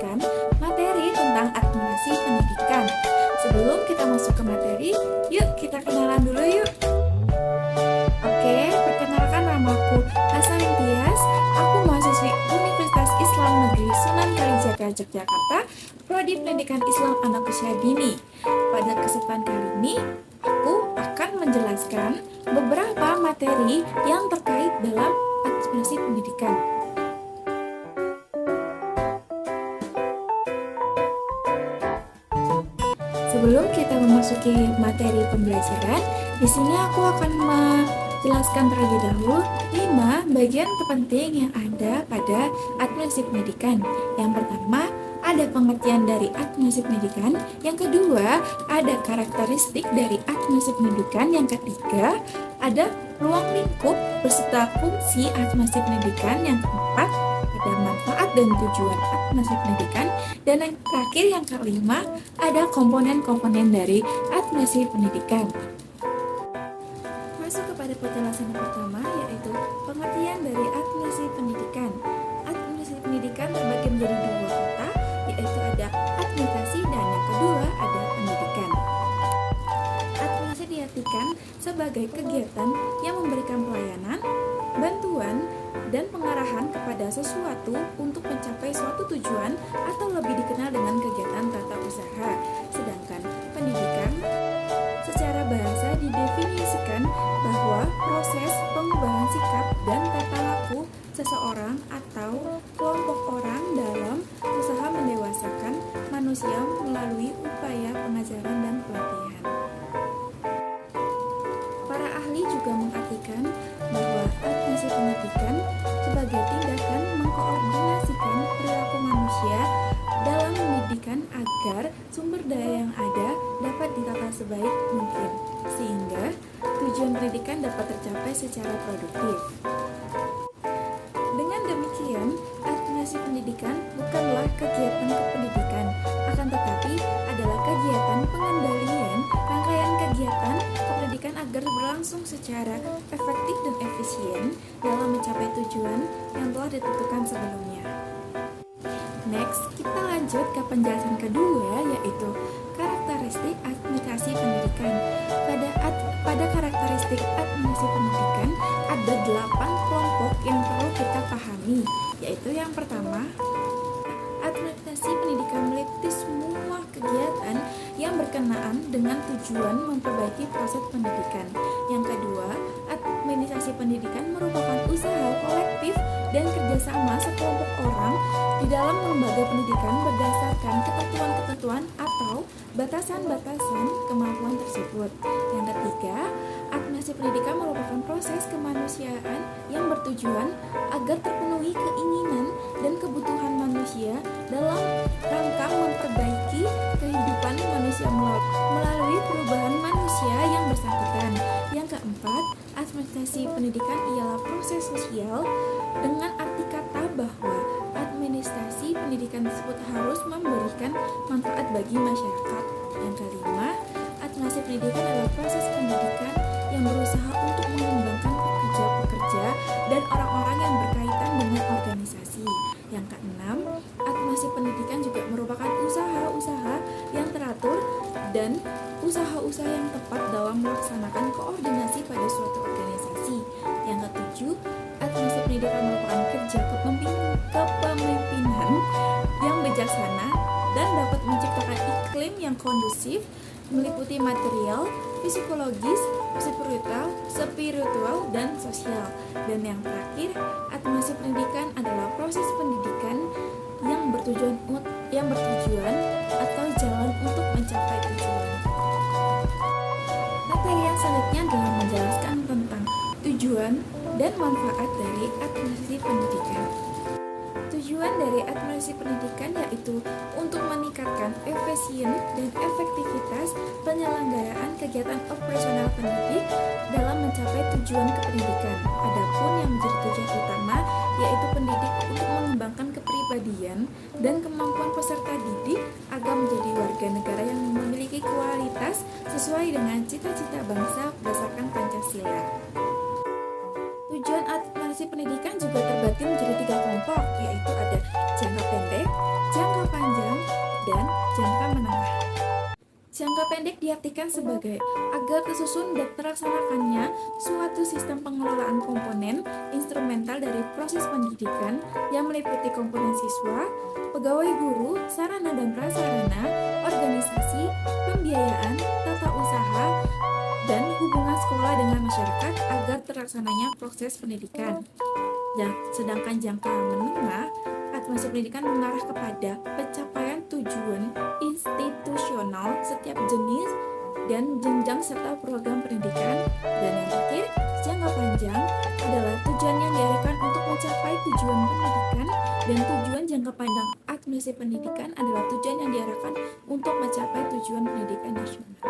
menjelaskan materi tentang administrasi pendidikan. Sebelum kita masuk ke materi, yuk kita kenalan dulu yuk. Oke, perkenalkan namaku Hasanin Tias. Aku mahasiswi Universitas Islam Negeri Sunan Kalijaga, Yogyakarta, Prodi Pendidikan Islam Anak Usia Dini. Pada kesempatan kali ini, aku akan menjelaskan beberapa materi yang terkait dalam administrasi pendidikan. Sebelum kita memasuki materi pembelajaran, di sini aku akan menjelaskan terlebih dahulu 5 bagian terpenting yang ada pada administrasi pendidikan. Yang pertama, ada pengertian dari administrasi pendidikan. Yang kedua, ada karakteristik dari administrasi pendidikan. Yang ketiga, ada ruang lingkup beserta fungsi administrasi pendidikan. Yang keempat, ada manfaat dan tujuan administrasi pendidikan. Dan yang terakhir, yang kelima, ada komponen-komponen dari administrasi pendidikan. Masuk kepada penjelasan yang pertama, yaitu pengertian dari administrasi pendidikan. Administrasi pendidikan terbagi menjadi 2 kata, yaitu ada administrasi dan yang kedua ada pendidikan. Administrasi diartikan sebagai kegiatan yang memberikan pelayanan, bantuan, dan pengarahan kepada sesuatu untuk mencapai suatu tujuan atau lebih dikenal dengan kegiatan tata usaha. Sedangkan pendidikan secara bahasa didefinisikan bahwa proses pengubahan sikap dan tata laku seseorang atau kelompok orang dalam usaha mendewasakan manusia melalui upaya pengajaran dan pelatihan. Para ahli juga mengartikan bahwa administrasi pendidikan sebagai tindakan mengkoordinasikan perilaku manusia dalam pendidikan agar sumber daya yang ada dapat ditata sebaik mungkin, sehingga tujuan pendidikan dapat tercapai secara produktif. Dengan demikian, administrasi pendidikan bukanlah kegiatan kependidikan, akan tetapi adalah kegiatan pengendalian rangkaian kegiatan kependidikan agar berlangsung secara efektif dan efisien dalam mencapai tujuan yang telah ditentukan sebelumnya. Next, kita lanjut ke penjelasan kedua, yaitu karakteristik administrasi pendidikan. Pada karakteristik administrasi pendidikan ada 8 kelompok yang perlu kita pahami, yaitu yang pertama, administrasi pendidikan meliputi semua kegiatan yang berkenaan dengan tujuan memperbaiki proses pendidikan. Yang kedua, administrasi pendidikan merupakan usaha kolektif dan kerjasama sekelompok orang di dalam lembaga pendidikan berdasarkan ketentuan-ketentuan atau batasan-batasan kemampuan tersebut. Yang ketiga, administrasi pendidikan merupakan proses kemanusiaan yang bertujuan agar terpenuhi keinginan dan kebutuhan manusia dalam rangka memperbaiki kehidupan manusia melalui perubahan manusia yang bersangkutan. Yang keempat, administrasi pendidikan ialah proses sosial dengan arti kata bahwa administrasi pendidikan tersebut harus memberikan manfaat bagi masyarakat. Yang kelima, administrasi pendidikan adalah proses pendidikan yang berusaha untuk mengembangkan pekerja-pekerja dan orang-orang yang berkaitan dengan organisasi. Yang keenam, administrasi pendidikan juga merupakan usaha-usaha yang teratur dan usaha-usaha yang tepat dalam melaksanakan koordinasi pada suatu organisasi. Yang ketujuh, administrasi pendidikan merupakan kerja kepemimpinan yang bijaksana dan dapat menciptakan iklim yang kondusif, meliputi material, psikologis, spiritual, dan sosial. Dan yang terakhir, administrasi pendidikan adalah proses pendidikan yang bertujuan atau jalan untuk mencapai tujuan. Materi yang selanjutnya adalah menjelaskan tentang tujuan dan manfaat dari administrasi pendidikan. Tujuan dari administrasi pendidikan yaitu untuk meningkatkan efisien dan efektivitas penyelenggaraan kegiatan operasional pendidik dalam mencapai tujuan kependidikan. Adapun yang menjadi tujuan utama yaitu pendidik untuk mengembangkan kepribadian dan kemampuan peserta didik agar menjadi warga negara yang memiliki kualitas sesuai dengan cita-cita bangsa berdasarkan Pancasila. Tujuan administrasi pendidikan juga terbagi menjadi 3 kelompok, yaitu ada jangka pendek, jangka panjang, diartikan sebagai agar tersusun dan terlaksanakannya suatu sistem pengelolaan komponen instrumental dari proses pendidikan yang meliputi komponen siswa, pegawai guru, sarana dan prasarana, organisasi, pembiayaan, tata usaha, dan hubungan sekolah dengan masyarakat agar terlaksananya proses pendidikan. Sedangkan jangka menengah, administrasi pendidikan mengarah kepada pencapaian tujuan institusional setiap jenis dan jenjang serta program pendidikan. Dan yang terakhir, jangka panjang adalah tujuan yang diarahkan untuk mencapai tujuan pendidikan, dan tujuan jangka panjang administrasi pendidikan adalah tujuan yang diarahkan untuk mencapai tujuan pendidikan nasional.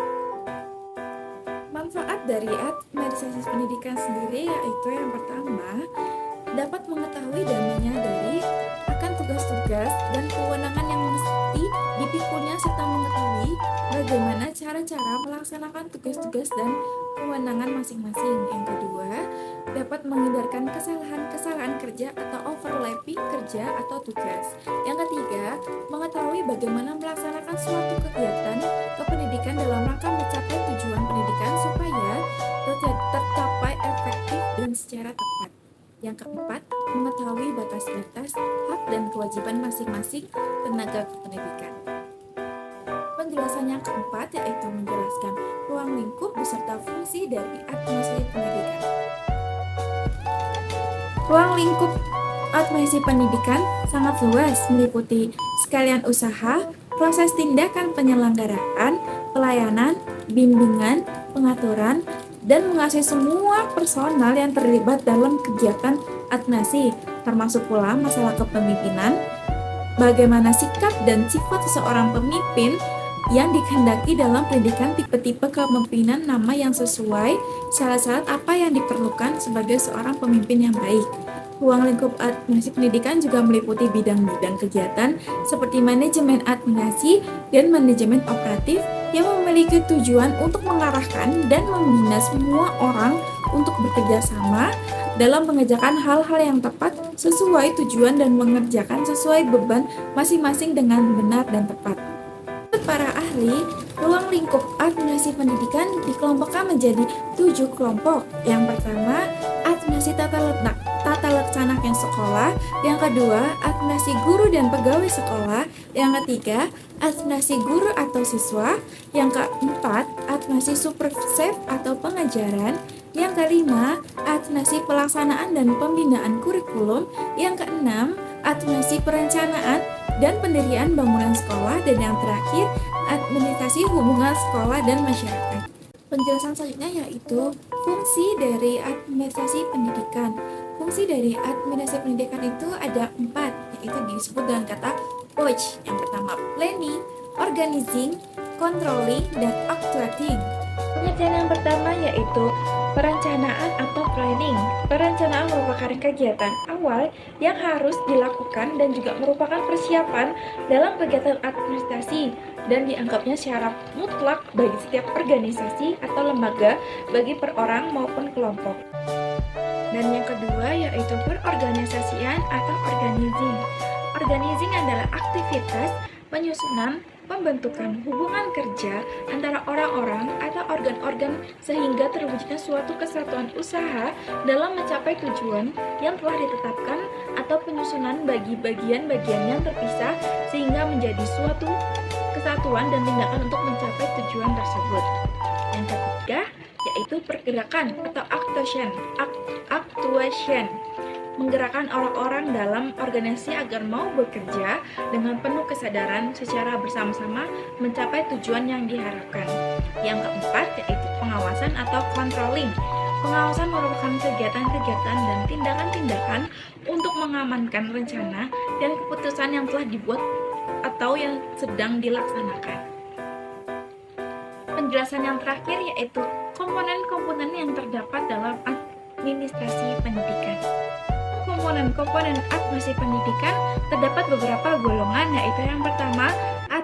Manfaat dari administrasi pendidikan sendiri yaitu yang pertama, dapat mengetahui dan menyadari akan tugas-tugas dan kewenangan yang mesti dipikunya serta mengetahui bagaimana cara-cara melaksanakan tugas-tugas dan kewenangan masing-masing. Yang kedua, dapat menghindarkan kesalahan-kesalahan kerja atau overlapping kerja atau tugas. Yang ketiga, mengetahui bagaimana melaksanakan suatu kegiatan kependidikan dalam rangka mencapai tujuan pendidikan supaya tercapai efektif dan secara tepat. Yang keempat, mengetahui batas-batas hak dan kewajiban masing-masing tenaga pendidikan. Penjelasan yang keempat yaitu menjelaskan ruang lingkup beserta fungsi dari administrasi pendidikan. Ruang lingkup administrasi pendidikan sangat luas, meliputi sekalian usaha, proses tindakan penyelenggaraan, pelayanan, bimbingan, pengaturan, dan mengasihi semua personal yang terlibat dalam kegiatan administrasi, termasuk pula masalah kepemimpinan, bagaimana sikap dan sifat seseorang pemimpin yang dikehendaki dalam pendidikan, tipe-tipe kepemimpinan nama yang sesuai, syarat-syarat apa yang diperlukan sebagai seorang pemimpin yang baik. Ruang lingkup administrasi pendidikan juga meliputi bidang-bidang kegiatan seperti manajemen administrasi dan manajemen operatif yang memiliki tujuan untuk mengarahkan dan membina semua orang untuk bekerja sama dalam mengerjakan hal-hal yang tepat sesuai tujuan dan mengerjakan sesuai beban masing-masing dengan benar dan tepat. Menurut para ahli, ruang lingkup administrasi pendidikan dikelompokkan menjadi 7 kelompok. Yang pertama, administrasi tata laksana sekolah. Yang kedua, administrasi guru dan pegawai sekolah. Yang ketiga, administrasi guru atau siswa. Yang keempat, administrasi supervisor atau pengajaran. Yang kelima, administrasi pelaksanaan dan pembinaan kurikulum. Yang keenam, administrasi perencanaan dan pendirian bangunan sekolah. Dan yang terakhir, administrasi hubungan sekolah dan masyarakat. Penjelasan selanjutnya yaitu fungsi dari administrasi pendidikan. Fungsi dari administrasi pendidikan itu ada 4, yaitu disebut dengan kata POJ. Yang pertama, planning, organizing, controlling, dan actuating. Pengertian yang pertama yaitu perencanaan atau planning. Perencanaan merupakan kegiatan awal yang harus dilakukan dan juga merupakan persiapan dalam kegiatan administrasi dan dianggapnya secara mutlak bagi setiap organisasi atau lembaga, bagi perorang maupun kelompok. Dan yang kedua yaitu perorganisasian atau organizing. Organizing adalah aktivitas penyusunan, pembentukan hubungan kerja antara orang-orang atau organ-organ sehingga terwujudnya suatu kesatuan usaha dalam mencapai tujuan yang telah ditetapkan atau penyusunan bagi bagian-bagian yang terpisah sehingga menjadi suatu kesatuan dan tindakan untuk mencapai tujuan tersebut. Yang ketiga yaitu pergerakan atau actuation. Menggerakkan orang-orang dalam organisasi agar mau bekerja dengan penuh kesadaran secara bersama-sama mencapai tujuan yang diharapkan. Yang keempat yaitu pengawasan atau controlling. Pengawasan merupakan kegiatan-kegiatan dan tindakan-tindakan untuk mengamankan rencana dan keputusan yang telah dibuat atau yang sedang dilaksanakan. Penjelasan yang terakhir yaitu komponen-komponen yang terdapat dalam administrasi pendidikan. Komponen-komponen administrasi pendidikan terdapat beberapa golongan, yaitu yang pertama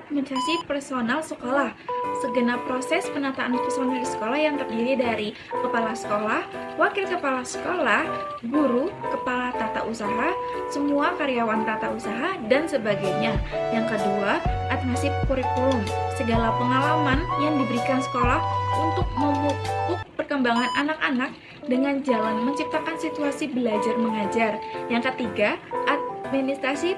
administrasi personal sekolah. Segenap proses penataan personil di sekolah yang terdiri dari kepala sekolah, wakil kepala sekolah, guru, kepala tata usaha, semua karyawan tata usaha, dan sebagainya. Yang kedua, administrasi kurikulum. Segala pengalaman yang diberikan sekolah untuk memupuk perkembangan anak-anak dengan jalan menciptakan situasi belajar mengajar. Yang ketiga, administrasi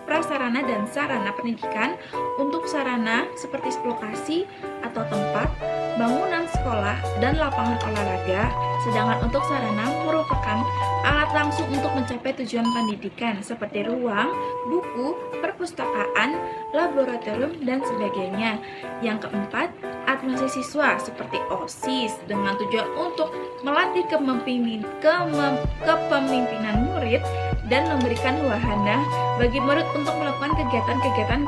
prasarana dan sarana pendidikan untuk sarana seperti lokasi atau tempat, bangunan sekolah, dan lapangan olahraga. Sedangkan untuk sarana merupakan alat langsung untuk mencapai tujuan pendidikan seperti ruang, buku, perpustakaan, laboratorium, dan sebagainya. Yang keempat, administrasi siswa seperti OSIS dengan tujuan untuk melatih kepemimpinan murid dan memberikan wahana bagi murid untuk melakukan kegiatan-kegiatan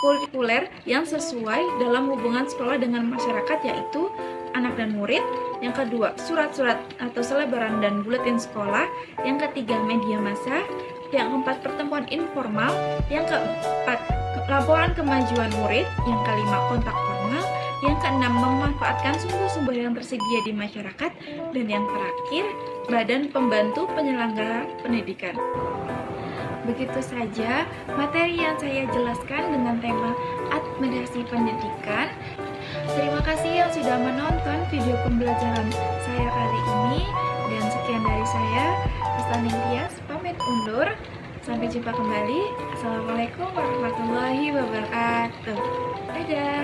kurikuler yang sesuai dalam hubungan sekolah dengan masyarakat, yaitu anak dan murid. Yang kedua, surat-surat atau selebaran dan buletin sekolah. Yang ketiga, media massa. Yang keempat, pertemuan informal. Yang keempat, laporan kemajuan murid. Yang kelima, kontak formal. Yang keenam, memanfaatkan sumber-sumber yang tersedia di masyarakat. Dan yang terakhir, badan pembantu penyelenggara pendidikan. Begitu saja materi yang saya jelaskan dengan tema administrasi pendidikan. Terima kasih yang sudah menonton video pembelajaran saya kali ini. Dan sekian dari saya, Astaning Tias, pamit undur. Sampai jumpa kembali. Assalamualaikum warahmatullahi wabarakatuh. Dadah.